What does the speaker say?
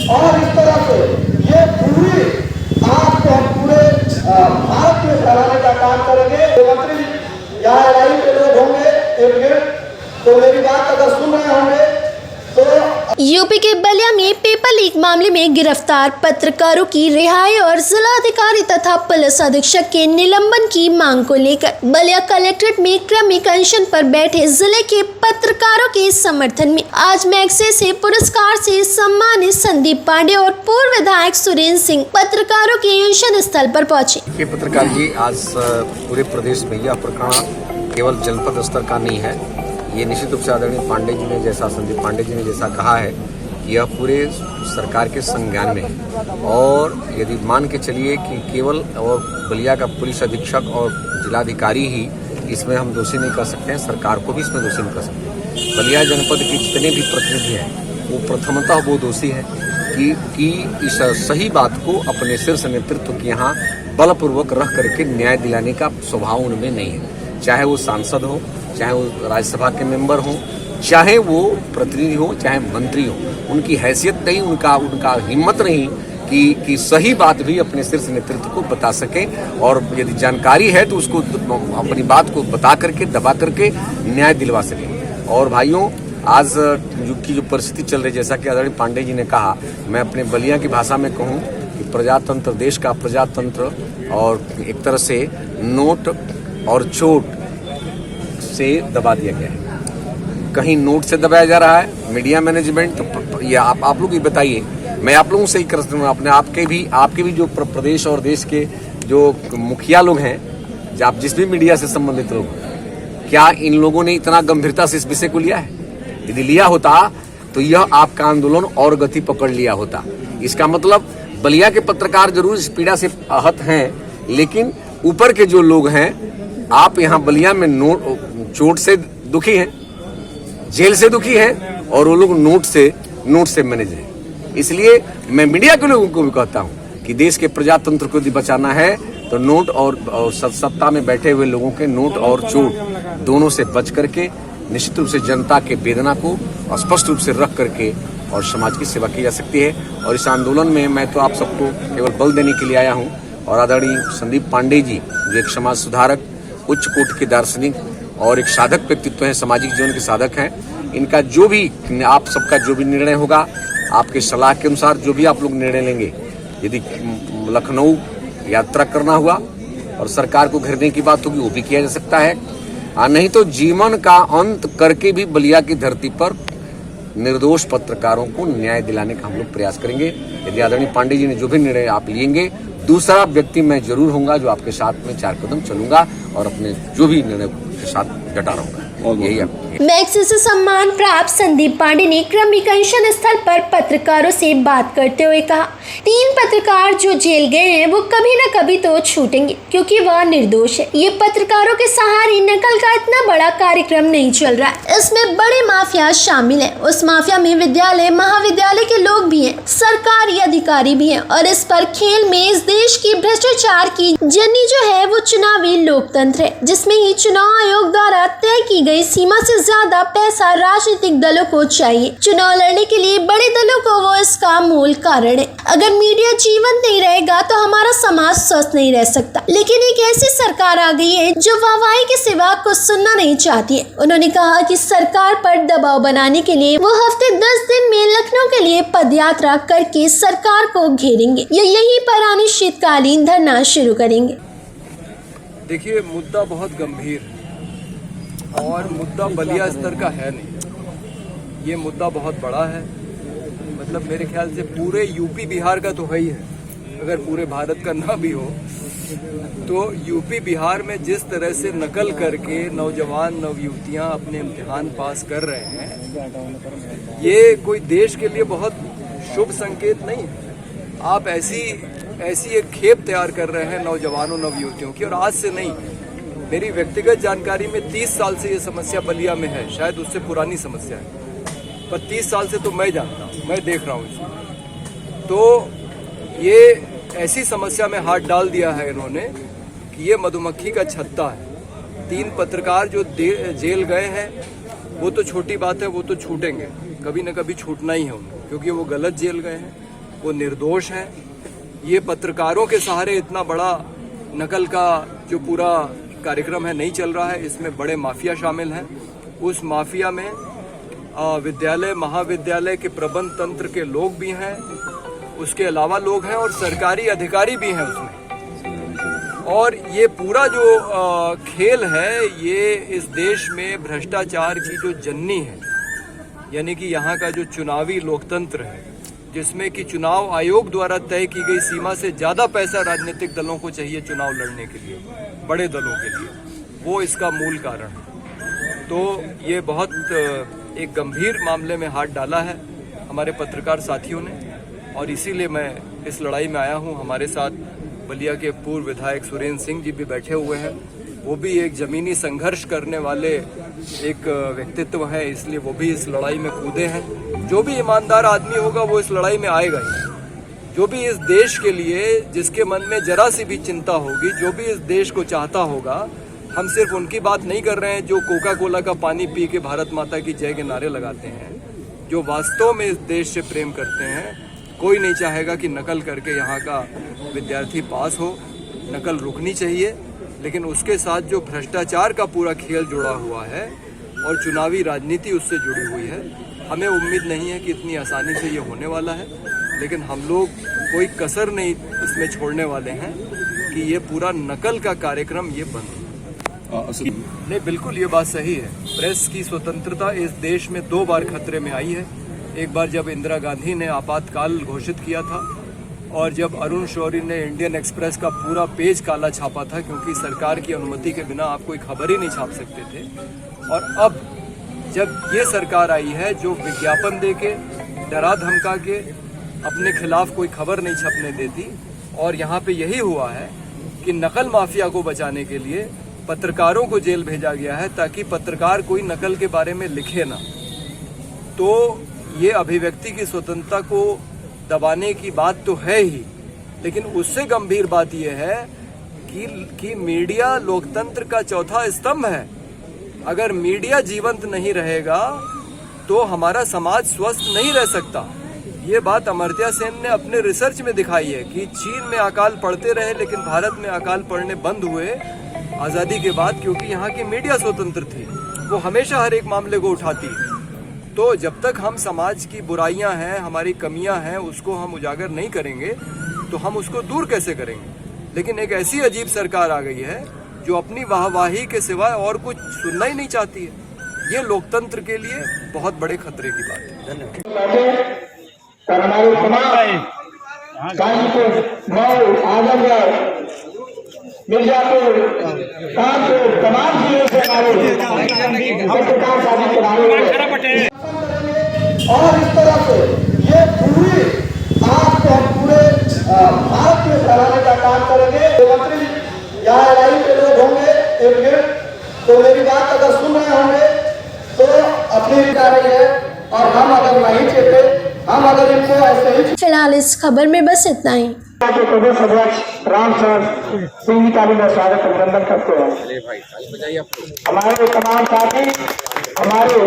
और इस तरह से ये पूरी आग को हम पूरे भारत में फैलाने का काम करेंगे। मुख्यमंत्री यहाँ एलआई के लोग होंगे एक मिनट, तो मेरी बात अगर सुन रहे होंगे तो यूपी के बलिया में पेपर लीक मामले में गिरफ्तार पत्रकारों की रिहाई और जिलाधिकारी तथा पुलिस अधीक्षक के निलंबन की मांग को लेकर बलिया कलेक्ट्रेट में क्रमिक अनशन पर बैठे जिले के पत्रकारों के समर्थन में आज मैग्सेसे पुरस्कार से सम्मानित संदीप पांडे और पूर्व विधायक सुरेंद्र सिंह पत्रकारों के अनशन स्थल पर पहुंचे। पत्रकार जी, आज पूरे प्रदेश में यह प्रकरण केवल जनपद स्तर का नहीं है। ये निश्चित रूप से आदरणीय पांडे जी ने जैसा, संदीप पांडे जी ने जैसा कहा है, यह पूरे सरकार के संज्ञान में है। और यदि मान के चलिए कि केवल और बलिया का पुलिस अधीक्षक और जिलाधिकारी ही इसमें हम दोषी नहीं कर सकते हैं, सरकार को भी इसमें दोषी नहीं कर सकते। बलिया जनपद के जितने भी प्रतिनिधि हैं वो प्रथमतः वो दोषी है कि इस सही बात को अपने शीर्ष नेतृत्व के यहाँ बलपूर्वक रख करके न्याय दिलाने का स्वभाव उनमें नहीं है। चाहे वो सांसद हो, चाहे वो राज्यसभा के मेंबर हों, चाहे वो प्रतिनिधि हो, चाहे मंत्री हो, उनकी हैसियत नहीं, उनका हिम्मत नहीं कि सही बात भी अपने शीर्ष नेतृत्व को बता सके। और यदि जानकारी है तो उसको अपनी बात को बता करके, दबा करके न्याय दिलवा सके। और भाइयों, आज की जो परिस्थिति चल रही, जैसा कि आदरणीय पांडे जी ने कहा, मैं अपने बलिया की भाषा में कहूँ कि प्रजातंत्र, देश का प्रजातंत्र और एक तरह से नोट और चोट से दबा दिया गया है। कहीं नोट से दबाया जा रहा है, मीडिया मैनेजमेंट, तो ये आप लोग ही बताइए। मैं आप लोगों से ही करता हूँ, अपने आपके भी जो प्रदेश और देश के जो मुखिया लोग हैं, आप जिस भी मीडिया से संबंधित लोग, क्या इन लोगों ने इतना गंभीरता से इस विषय को लिया है? यदि लिया होता तो यह आपका आंदोलन और गति पकड़ लिया होता। इसका मतलब बलिया के पत्रकार जरूर इस पीड़ा से आहत हैं, लेकिन ऊपर के जो लोग हैं, आप यहाँ बलिया में चोट से दुखी हैं, जेल से दुखी हैं, और वो लोग नोट से मैनेज हैं। इसलिए मैं मीडिया के लोगों को भी कहता हूँ कि देश के प्रजातंत्र को यदि बचाना है तो नोट और सत्ता में बैठे हुए लोगों के नोट और चोट दोनों से बच करके निश्चित रूप से जनता के वेदना को स्पष्ट रूप से रख करके और समाज की सेवा की जा सकती है। और इस आंदोलन में मैं तो आप सबको केवल बल देने के लिए आया हूँ। और आदरणीय संदीप पांडे जी, जो एक समाज सुधारक, उच्च कोटि के दार्शनिक और एक साधक व्यक्तित्व है, सामाजिक जीवन के साधक हैं, इनका जो भी, आप सबका जो भी निर्णय होगा, आपके सलाह के अनुसार जो भी आप लोग निर्णय लेंगे, यदि लखनऊ यात्रा करना हुआ और सरकार को घेरने की बात होगी, वो भी किया जा सकता है। नहीं तो जीवन का अंत करके भी बलिया की धरती पर निर्दोष पत्रकारों को न्याय दिलाने का हम लोग प्रयास करेंगे। यदि आदरणीय पांडे जी ने जो भी निर्णय आप लेंगे, दूसरा व्यक्ति मैं जरूर होऊंगा जो आपके साथ में 4 कदम चलूंगा और अपने जो भी निर्णय के साथ डटा रहूंगा। यही है। मैग्सेसे सम्मान प्राप्त संदीप पांडे ने क्रमिक अनशन स्थल पर पत्रकारों से बात करते हुए कहा, 3 पत्रकार जो जेल गए हैं वो कभी न कभी तो छूटेंगे, क्योंकि वह निर्दोष है। ये पत्रकारों के सहारे नकल का इतना बड़ा कार्यक्रम नहीं चल रहा है, इसमें बड़े माफिया शामिल है। उस माफिया में विद्यालय, महाविद्यालय के लोग भी हैं, सरकारी अधिकारी भी हैं, और इस पर खेल में इस देश की भ्रष्टाचार की जर्नी जो है वो चुनावी लोकतंत्र है, जिसमें ही चुनाव आयोग द्वारा तय की गई सीमा से ज्यादा पैसा राजनीतिक दलों को चाहिए। चुनाव लड़ने के लिए बड़े दलों को वो इसका मूल कारण है। अगर मीडिया जीवंत नहीं रहेगा तो हमारा समाज स्वस्थ नहीं रह सकता। लेकिन एक ऐसी सरकार आ गई है जो वाहवाही के सिवा कुछ सुनना नहीं चाहती है। उन्होंने कहा कि सरकार पर दबाव बनाने के लिए वो हफ्ते 10 दिन में लखनऊ के लिए पदयात्रा करके सरकार को घेरेंगे या यहीं पर अनिश्चितकालीन धरना शुरू करेंगे। देखिए, मुद्दा बहुत गंभीर और मुद्दा बलिया स्तर का है नहीं, ये मुद्दा बहुत बड़ा है। मतलब मेरे ख्याल से पूरे यूपी बिहार का तो है ही है, अगर पूरे भारत का ना भी हो तो यूपी बिहार में जिस तरह से नकल करके नौजवान नवयुवतियां अपने इम्तिहान पास कर रहे हैं, ये कोई देश के लिए बहुत शुभ संकेत नहीं है। आप ऐसी एक खेप तैयार कर रहे हैं नौजवानों नवयुवतियों की, और आज से नहीं, मेरी व्यक्तिगत जानकारी में 30 साल से ये समस्या बलिया में है, शायद उससे पुरानी समस्या है, पर 30 साल से तो मैं जानता हूँ, मैं देख रहा हूँ इसको। तो ये ऐसी समस्या में हाथ डाल दिया है इन्होंने कि ये मधुमक्खी का छत्ता है। 3 पत्रकार जो जेल गए हैं वो तो छोटी बात है, वो तो छूटेंगे, कभी न कभी छूटना ही है उनको, क्योंकि वो गलत जेल गए हैं। वो निर्दोष हैं। ये पत्रकारों के सहारे इतना बड़ा नकल का जो पूरा कार्यक्रम है नहीं चल रहा है, इसमें बड़े माफिया शामिल हैं। उस माफिया में विद्यालय महाविद्यालय के प्रबंध तंत्र के लोग भी हैं, उसके अलावा लोग हैं और सरकारी अधिकारी भी हैं उसमें। और ये पूरा जो खेल है ये इस देश में भ्रष्टाचार की जो जननी है, यानी कि यहाँ का जो चुनावी लोकतंत्र है, जिसमें कि चुनाव आयोग द्वारा तय की गई सीमा से ज़्यादा पैसा राजनीतिक दलों को चाहिए चुनाव लड़ने के लिए, बड़े दलों के लिए, वो इसका मूल कारण है। तो ये बहुत एक गंभीर मामले में हाथ डाला है हमारे पत्रकार साथियों ने, और इसीलिए मैं इस लड़ाई में आया हूँ। हमारे साथ बलिया के पूर्व विधायक सुरेंद्र सिंह जी भी बैठे हुए हैं, वो भी एक जमीनी संघर्ष करने वाले एक व्यक्तित्व हैं, इसलिए वो भी इस लड़ाई में कूदे हैं। जो भी ईमानदार आदमी होगा वो इस लड़ाई में आएगा ही। जो भी इस देश के लिए, जिसके मन में जरा सी भी चिंता होगी, जो भी इस देश को चाहता होगा, हम सिर्फ उनकी बात नहीं कर रहे हैं जो कोका कोला का पानी पी के भारत माता की जय के नारे लगाते हैं। जो वास्तव में इस देश से प्रेम करते हैं, कोई नहीं चाहेगा कि नकल करके यहाँ का विद्यार्थी पास हो। नकल रुकनी चाहिए, लेकिन उसके साथ जो भ्रष्टाचार का पूरा खेल जुड़ा हुआ है और चुनावी राजनीति उससे जुड़ी हुई है, हमें उम्मीद नहीं है कि इतनी आसानी से ये होने वाला है। लेकिन हम लोग कोई कसर नहीं इसमें छोड़ने वाले हैं कि ये पूरा नकल का कार्यक्रम ये बंद हो। नहीं, बिल्कुल ये बात सही है। प्रेस की स्वतंत्रता इस देश में 2 बार खतरे में आई है। एक बार जब इंदिरा गांधी ने आपातकाल घोषित किया था, और जब अरुण शौरी ने इंडियन एक्सप्रेस का पूरा पेज काला छापा था, क्योंकि सरकार की अनुमति के बिना आप कोई खबर ही नहीं छाप सकते थे। और अब जब ये सरकार आई है जो विज्ञापन देके, डरा धमका के अपने खिलाफ कोई खबर नहीं छपने देती, और यहाँ पे यही हुआ है कि नकल माफिया को बचाने के लिए पत्रकारों को जेल भेजा गया है ताकि पत्रकार कोई नकल के बारे में लिखे ना। तो ये अभिव्यक्ति की स्वतंत्रता को दबाने की बात तो है ही, लेकिन उससे गंभीर बात यह है कि मीडिया लोकतंत्र का चौथा स्तंभ है। अगर मीडिया जीवंत नहीं रहेगा तो हमारा समाज स्वस्थ नहीं रह सकता। ये बात अमर्त्य सेन ने अपने रिसर्च में दिखाई है कि चीन में अकाल पड़ते रहे, लेकिन भारत में अकाल पड़ने बंद हुए आज़ादी के बाद, क्योंकि यहाँ की मीडिया स्वतंत्र थी, वो हमेशा हर एक मामले को उठाती है। तो जब तक हम समाज की बुराइयां हैं, हमारी कमियां हैं, उसको हम उजागर नहीं करेंगे तो हम उसको दूर कैसे करेंगे। लेकिन एक ऐसी अजीब सरकार आ गई है जो अपनी वाहवाही के सिवाय और कुछ सुनना ही नहीं चाहती है। ये लोकतंत्र के लिए बहुत बड़े खतरे की बात है। धन्यवाद। हमारे तमाम गाजीपुर, मऊ, आजमगढ़, मिर्जापुर, कानपुर, तमाम जिलों से हमारे पत्रकार साथी चुनाव और इस तरह से ये पूरी आप तो हम पूरे भारत में फैलाने का काम करेंगे। मुख्यमंत्री यहाँ लड़ाई के लोग होंगे एक मिनट, तो मेरी बात अगर सुन रहे होंगे तो अपनी जा रही है, और हम अगर नहीं चाहते, हम अगर इनको ऐसे ही। फिलहाल इस खबर में बस इतना ही। प्रदेश अध्यक्ष रामचंद्र सिंह का भी मैं स्वागत अभिनंदन करते हैं। हमारे तमाम साथी, हमारे